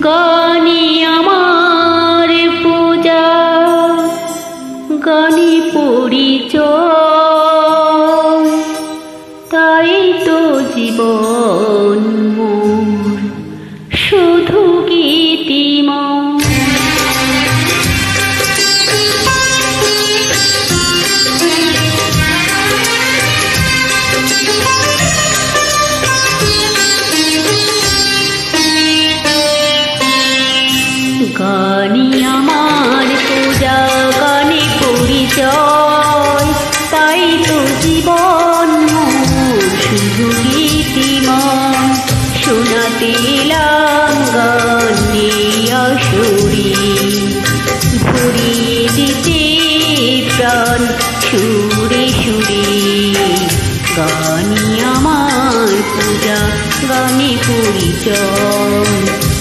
গানে আমার পূজা, গানে পরিচয়, তাই তো জীবন মোর শুধু গীতিময়। গানে আমার পূজা, গানে পরিচয়, তাই তো জীবন মোর শুধু গীতিময়। শোনাতে এলাম গানে আসরে, ভরিয়ে দিতে প্রাণ সুরে সুরে। গানে আমার পূজা, গানে পরিচয়।